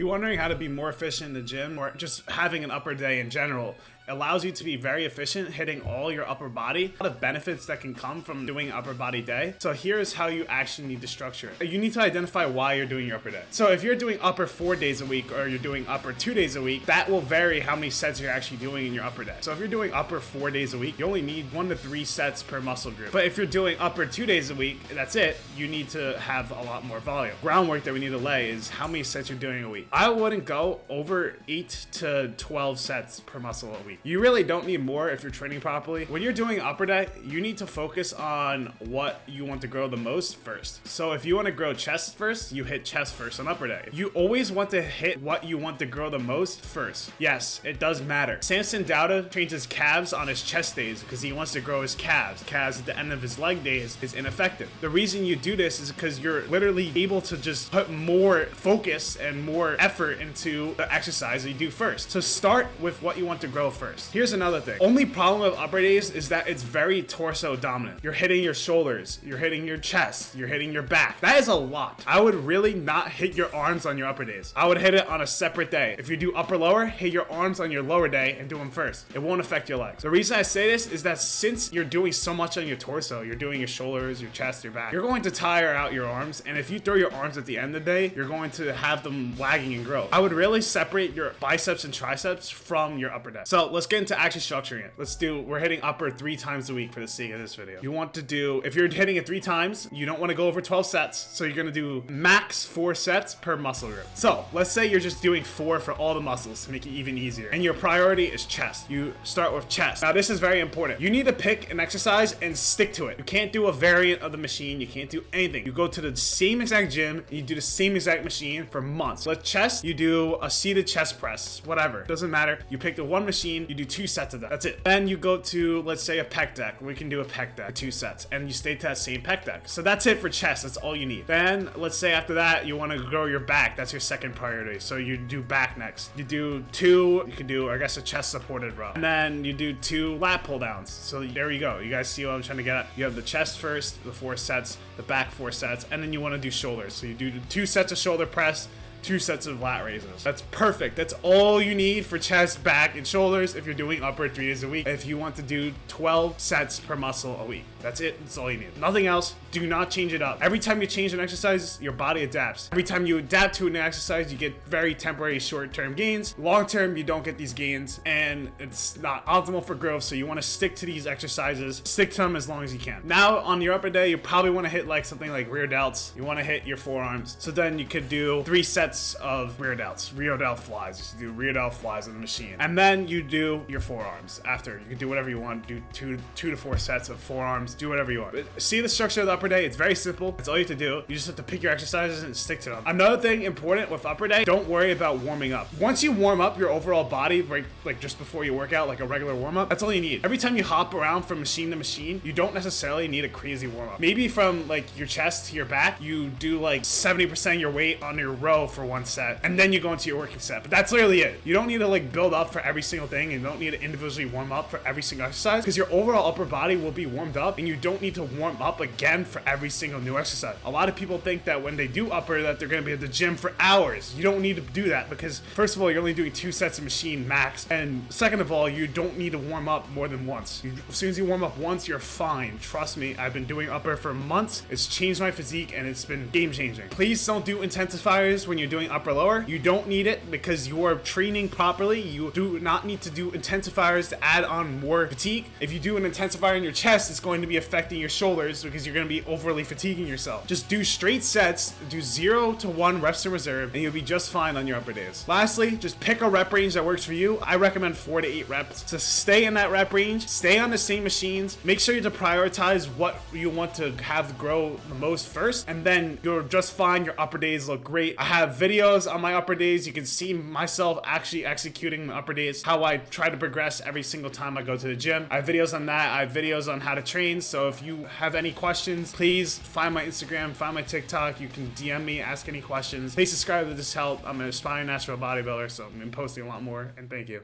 You're wondering how to be more efficient in the gym, or just having an upper day in general allows you to be very efficient, hitting all your upper body. A lot of benefits that can come from doing an upper body day. So here's how you actually need to structure it. You need to identify why you're doing your upper day. So if you're doing upper 4 days a week or you're doing upper 2 days a week, that will vary how many sets you're actually doing in your upper day. So if you're doing upper 4 days a week, you only need 1 to 3 sets per muscle group. But if you're doing upper 2 days a week, that's it. You need to have a lot more volume. Groundwork that we need to lay is how many sets you're doing a week. I wouldn't go over 8 to 12 sets per muscle a week. You really don't need more if you're training properly. When you're doing upper day, you need to focus on what you want to grow the most first. So if you want to grow chest first, you hit chest first on upper day. You always want to hit what you want to grow the most first. Yes, it does matter. Samson Dauda trains his calves on his chest days because he wants to grow his calves. Calves at the end of his leg days is ineffective. The reason you do this is because you're literally able to just put more focus and more effort into the exercise that you do first. So start with what you want to grow first. Here's another thing. Only problem with upper days is that it's very torso dominant. You're hitting your shoulders, you're hitting your chest, you're hitting your back. That is a lot. I would really not hit your arms on your upper days. I would hit it on a separate day. If you do upper lower, hit your arms on your lower day and do them first. It won't affect your legs. The reason I say this is that since you're doing so much on your torso, you're doing your shoulders, your chest, your back, you're going to tire out your arms. And if you throw your arms at the end of the day, you're going to have them lagging in growth. I would really separate your biceps and triceps from your upper day. So let's get into actually structuring it. We're hitting upper 3 times a week for the sake of this video. You want to do, if you're hitting it 3 times, you don't want to go over 12 sets. So you're going to do max 4 sets per muscle group. So let's say you're just doing 4 for all the muscles to make it even easier. And your priority is chest. You start with chest. Now this is very important. You need to pick an exercise and stick to it. You can't do a variant of the machine. You can't do anything. You go to the same exact gym and you do the same exact machine for months. With chest, you do a seated chest press, whatever. Doesn't matter. You pick the one machine, you do 2 sets of that. That's it. Then you go to, let's say, a pec deck. We can do a pec deck, 2 sets, and you stay to that same pec deck. So that's it for chest. That's all you need. Then let's say after that, you want to grow your back. That's your second priority. So you do back next. You do 2, you can do, I guess, a chest supported row. And then you do 2 lat pull downs. So there you go. You guys see what I'm trying to get at? You have the chest first, the 4 sets, the back 4 sets, and then you want to do shoulders. So you do 2 sets of shoulder press, 2 sets of lat raises. That's perfect. That's all you need for chest, back, and shoulders if you're doing upper 3 days a week. If you want to do 12 sets per muscle a week, that's it. That's all you need. Nothing else. Do not change it up. Every time you change an exercise, your body adapts. Every time you adapt to an exercise, you get very temporary short-term gains. Long-term, you don't get these gains, and it's not optimal for growth, so you want to stick to these exercises. Stick to them as long as you can. Now, on your upper day, you probably want to hit like something like rear delts. You want to hit your forearms. So then you could do 3 sets of rear delts. Rear delt flies. You do rear delt flies on the machine. And then you do your forearms after. You can do whatever you want. Do 2 to 4 sets of forearms. Do whatever you want. But see the structure of the upper day? It's very simple. That's all you have to do. You just have to pick your exercises and stick to them. Another thing important with upper day, don't worry about warming up. Once you warm up your overall body, right, like just before you work out, like a regular warm up, that's all you need. Every time you hop around from machine to machine, you don't necessarily need a crazy warm up. Maybe from like your chest to your back, you do like 70% of your weight on your row for 1 set, and then you go into your working set. But that's literally it. You don't need to like build up for every single thing, and you don't need to individually warm up for every single exercise, because your overall upper body will be warmed up, and you don't need to warm up again for every single new exercise. A lot of people think that when they do upper that they're going to be at the gym for hours. You don't need to do that, because first of all, you're only doing 2 sets of machine max, and second of all, you don't need to warm up more than once. As soon as you warm up once, you're fine. Trust me, I've been doing upper for months. It's changed my physique, and it's been game changing. Please don't do intensifiers when you're doing upper lower. You don't need it because you are training properly. You do not need to do intensifiers to add on more fatigue. If you do an intensifier in your chest, it's going to be affecting your shoulders because you're going to be overly fatiguing yourself. Just do straight sets, do 0 to 1 reps in reserve, and you'll be just fine on your upper days. Lastly, just pick a rep range that works for you. I recommend 4 to 8 reps. To stay in that rep range, stay on the same machines, make sure you to prioritize what you want to have grow the most first, and then you'll just find your upper days look great. I have videos on my upper days. You can see myself actually executing my upper days, how I try to progress every single time I go to the gym. I have videos on that. I have videos on how to train. So if you have any questions, please find my Instagram, find my TikTok. You can DM me, ask any questions. Please subscribe to this help. I'm an aspiring natural bodybuilder, so I'm posting a lot more, and thank you.